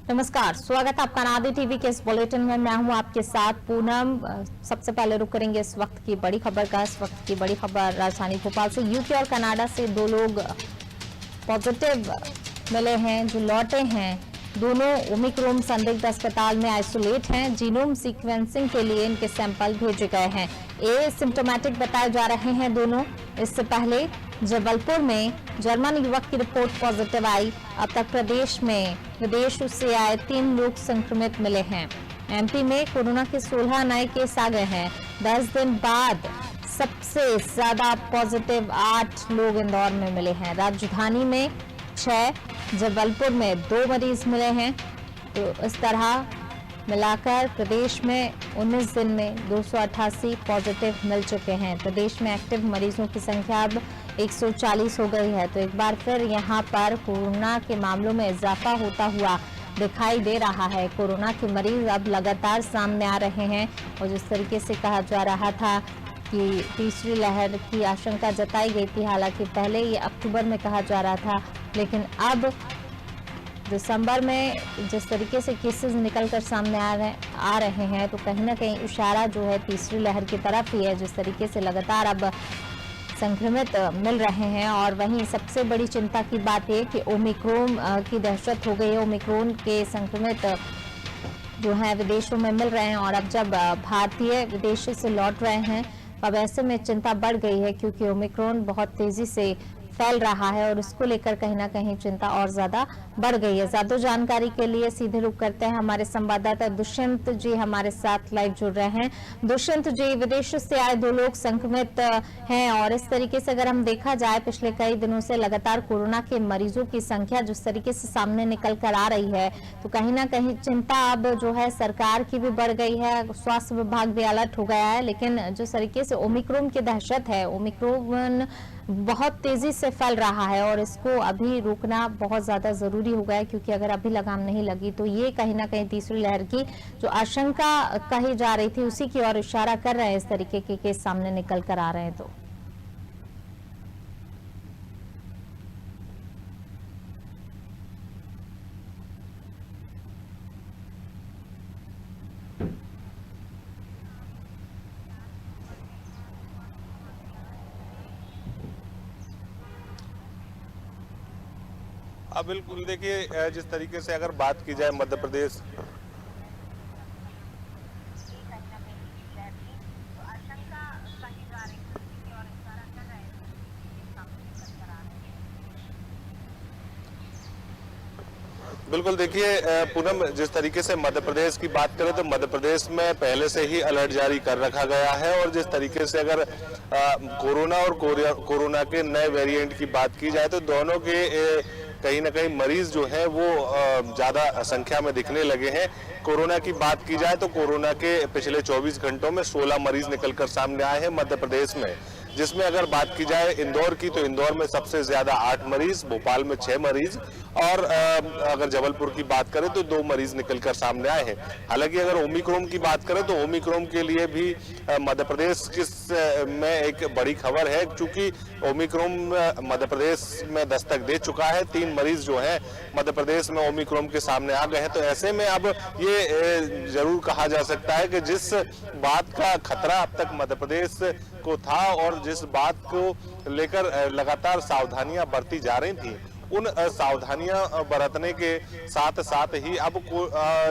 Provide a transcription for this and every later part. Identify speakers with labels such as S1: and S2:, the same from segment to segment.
S1: नमस्कार, स्वागत है आपका नादी टीवी के इस बुलेटिन में। मैं हूं आपके साथ पूनम। सबसे पहले रुक करेंगे इस वक्त की बड़ी खबर का। इस वक्त की बड़ी खबर राजधानी भोपाल से। यूके और कनाडा से 2 लोग पॉजिटिव मिले हैं जो लौटे हैं। दोनों ओमिक्रॉन संदिग्ध अस्पताल में आइसोलेट हैं। जीनोम सीक्वेंसिंग के लिए इनके सैंपल भेजे गए हैं। एसिम्प्टोमेटिक बताए जा रहे हैं दोनों। इससे पहले जबलपुर में जर्मन युवक की रिपोर्ट पॉजिटिव आई। अब तक प्रदेश में विदेश से आए 3 लोग संक्रमित मिले हैं। एमपी में कोरोना के 16 नए केस आ गए हैं। 10 दिन बाद सबसे ज्यादा पॉजिटिव 8 लोग इंदौर में मिले हैं। राजधानी में 6, जबलपुर में 2 मरीज मिले हैं। तो इस तरह मिलाकर प्रदेश में 19 दिन में 288 पॉजिटिव मिल चुके हैं। प्रदेश में एक्टिव मरीजों की संख्या अब 140 हो गई है। तो एक बार फिर यहां पर कोरोना के मामलों में इजाफा होता हुआ दिखाई दे रहा है। कोरोना के मरीज अब लगातार सामने आ रहे हैं और जिस तरीके से कहा जा रहा था कि तीसरी लहर की आशंका जताई गई थी, हालांकि पहले ये अक्टूबर में कहा जा रहा था, लेकिन अब दिसंबर में जिस तरीके से केसेस निकलकर सामने आ रहे हैं तो कहीं ना कहीं इशारा जो है तीसरी लहर की तरफ ही है। जिस तरीके से लगातार अब संक्रमित मिल रहे हैं और वहीं सबसे बड़ी चिंता की बात है कि ओमिक्रॉन की दहशत हो गई है। ओमिक्रॉन के संक्रमित जो है विदेशों में मिल रहे हैं और अब जब भारतीय विदेश से लौट रहे हैं अब ऐसे में चिंता बढ़ गई है क्योंकि ओमिक्रॉन बहुत तेजी से फैल रहा है और उसको लेकर कहीं ना कहीं चिंता और ज्यादा बढ़ गई है। ज्यादा जानकारी के लिए सीधे रुख करते हैं हमारे संवाददाता दुष्यंत जी हमारे साथ लाइव जुड़ रहे हैं। दुष्यंत जी, विदेश से आए 2 लोग संक्रमित हैं और इस तरीके से अगर हम देखा जाए पिछले कई दिनों से लगातार कोरोना के मरीजों की संख्या जिस तरीके से सामने निकल कर आ रही है तो कहीं ना कहीं चिंता अब जो है सरकार की भी बढ़ गई है। स्वास्थ्य विभाग भी अलर्ट हो गया है, लेकिन जिस तरीके से ओमिक्रॉन की दहशत है, ओमिक्रॉन बहुत तेजी से फैल रहा है और इसको अभी रोकना बहुत ज्यादा जरूरी हो गया है क्योंकि अगर अभी लगाम नहीं लगी तो ये कहीं ना कहीं तीसरी लहर की जो आशंका कही जा रही थी उसी की ओर इशारा कर रहे हैं। इस तरीके के केस सामने निकल कर आ रहे हैं तो
S2: अब बिल्कुल देखिए, जिस तरीके से अगर बात की जाए मध्य प्रदेश बिल्कुल देखिए पूनम, जिस तरीके से मध्य प्रदेश की बात करें तो मध्य प्रदेश में पहले से ही अलर्ट जारी कर रखा गया है और जिस तरीके से अगर कोरोना और कोरोना के नए वेरिएंट की बात की जाए तो दोनों के कहीं ना कहीं मरीज जो है वो ज्यादा संख्या में दिखने लगे हैं। कोरोना की बात की जाए तो कोरोना के पिछले 24 घंटों में 16 मरीज निकलकर सामने आए हैं मध्य प्रदेश में, जिसमें अगर बात की जाए इंदौर की तो इंदौर में सबसे ज्यादा 8 मरीज, भोपाल में 6 मरीज और अगर जबलपुर की बात करें तो 2 मरीज निकलकर सामने आए हैं। हालांकि अगर ओमिक्रॉन की बात करें तो ओमिक्रॉन के लिए भी मध्य प्रदेश में एक बड़ी खबर है, क्योंकि ओमिक्रॉन मध्य प्रदेश में दस्तक दे चुका है। 3 मरीज जो है मध्य प्रदेश में ओमिक्रॉन के सामने आ गए हैं। तो ऐसे में अब ये जरूर कहा जा सकता है कि जिस बात का खतरा अब तक मध्य प्रदेश को था और जिस बात को लेकर लगातार सावधानियां बरती जा रही थी, उन सावधानियां बरतने के साथ साथ ही अब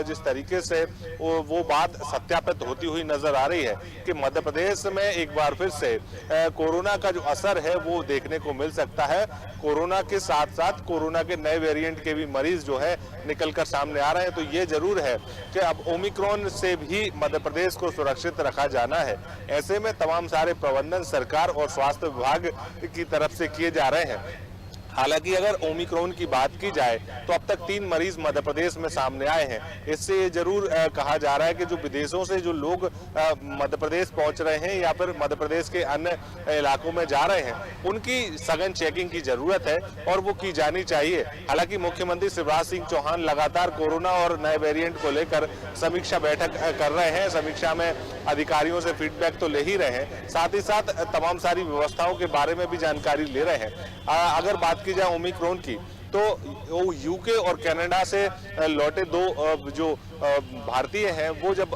S2: जिस तरीके से वो बात सत्यापित होती हुई नजर आ रही है कि मध्य प्रदेश में एक बार फिर से कोरोना का जो असर है वो देखने को मिल सकता है। कोरोना के साथ साथ कोरोना के नए वेरिएंट के भी मरीज जो है निकलकर सामने आ रहे हैं। तो ये जरूर है कि अब ओमिक्रॉन से भी मध्य प्रदेश को सुरक्षित रखा जाना है। ऐसे में तमाम सारे प्रबंधन सरकार और स्वास्थ्य विभाग की तरफ से किए जा रहे हैं। हालांकि अगर ओमिक्रॉन की बात की जाए तो अब तक 3 मरीज मध्य प्रदेश में सामने आए हैं। इससे ये जरूर कहा जा रहा है कि जो विदेशों से जो लोग मध्य प्रदेश पहुंच रहे हैं या फिर मध्य प्रदेश के अन्य इलाकों में जा रहे हैं, उनकी सघन चेकिंग की जरूरत है और वो की जानी चाहिए। हालांकि मुख्यमंत्री शिवराज सिंह चौहान लगातार कोरोना और नए वेरिएंट को लेकर समीक्षा बैठक कर रहे हैं। समीक्षा में अधिकारियों से फीडबैक तो ले ही रहे हैं, साथ ही साथ तमाम सारी व्यवस्थाओं के बारे में भी जानकारी ले रहे हैं। अगर बात की जाए ओमिक्रॉन की तो यूके और कनाडा से लौटे दो जो भारतीय हैं वो जब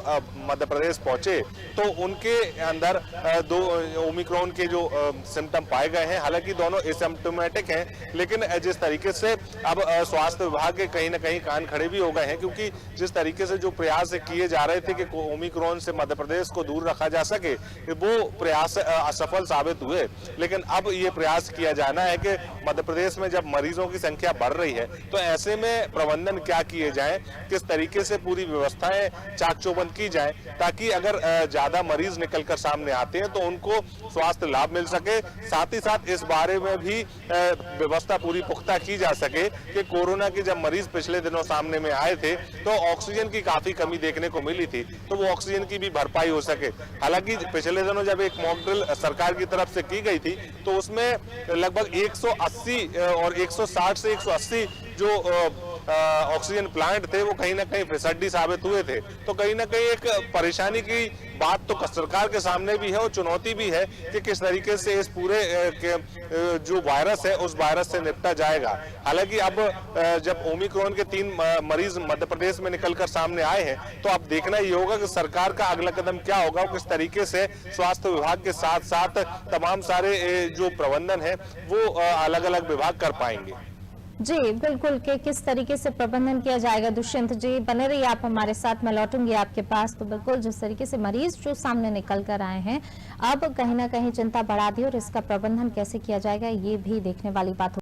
S2: मध्य प्रदेश पहुंचे तो उनके अंदर दो ओमिक्रॉन के जो सिम्टम पाए गए हैं। हालांकि दोनों एसिम्प्टोमेटिक हैं, लेकिन जिस तरीके से अब स्वास्थ्य विभाग के कहीं ना कहीं कान खड़े भी हो गए हैं, क्योंकि जिस तरीके से जो प्रयास किए जा रहे थे कि ओमिक्रॉन से मध्य प्रदेश को दूर रखा जा सके, वो प्रयास असफल साबित हुए। लेकिन अब ये प्रयास किया जाना है कि मध्य प्रदेश में जब मरीजों की संख्या बढ़ रही है तो ऐसे में प्रबंधन क्या किए जाए, किस तरीके से पूरी व्यवस्थाएं चाक चौबंद की जाए, ताकि अगर ज्यादा मरीज निकलकर सामने आते हैं तो उनको स्वास्थ्य लाभ मिल सके। साथ ही साथ इस बारे में भी व्यवस्था पूरी पुख्ता की जा सके कि कोरोना के जब मरीज पिछले दिनों सामने में आए थे तो ऑक्सीजन की काफी कमी देखने को मिली थी, तो वो ऑक्सीजन की भी भरपाई हो सके। हालांकि पिछले दिनों जब एक मॉक ड्रिल सरकार की तरफ से की गई थी तो उसमें लगभग 180 और 160 से 180 जो ऑक्सीजन प्लांट थे वो कहीं ना कहीं फिसड्डी साबित हुए थे। तो कहीं ना कहीं एक परेशानी की बात तो सरकार के सामने भी है और चुनौती भी है कि किस तरीके से इस पूरे जो वायरस है उस वायरस से निपटा जाएगा। हालांकि अब जब ओमिक्रॉन के 3 मरीज मध्य प्रदेश में निकलकर सामने आए हैं तो अब देखना ये होगा कि सरकार का अगला कदम क्या होगा, किस तरीके से स्वास्थ्य विभाग के साथ साथ तमाम सारे जो प्रबंधन है वो अलग अलग विभाग कर पाएंगे।
S1: जी बिल्कुल, कि किस तरीके से प्रबंधन किया जाएगा। दुष्यंत जी बने रहिए आप हमारे साथ, मैं लौटूंगी आपके पास। तो बिल्कुल जिस तरीके से मरीज जो सामने निकल कर आए हैं अब कहीं ना कहीं चिंता बढ़ा दी और इसका प्रबंधन कैसे किया जाएगा ये भी देखने वाली बात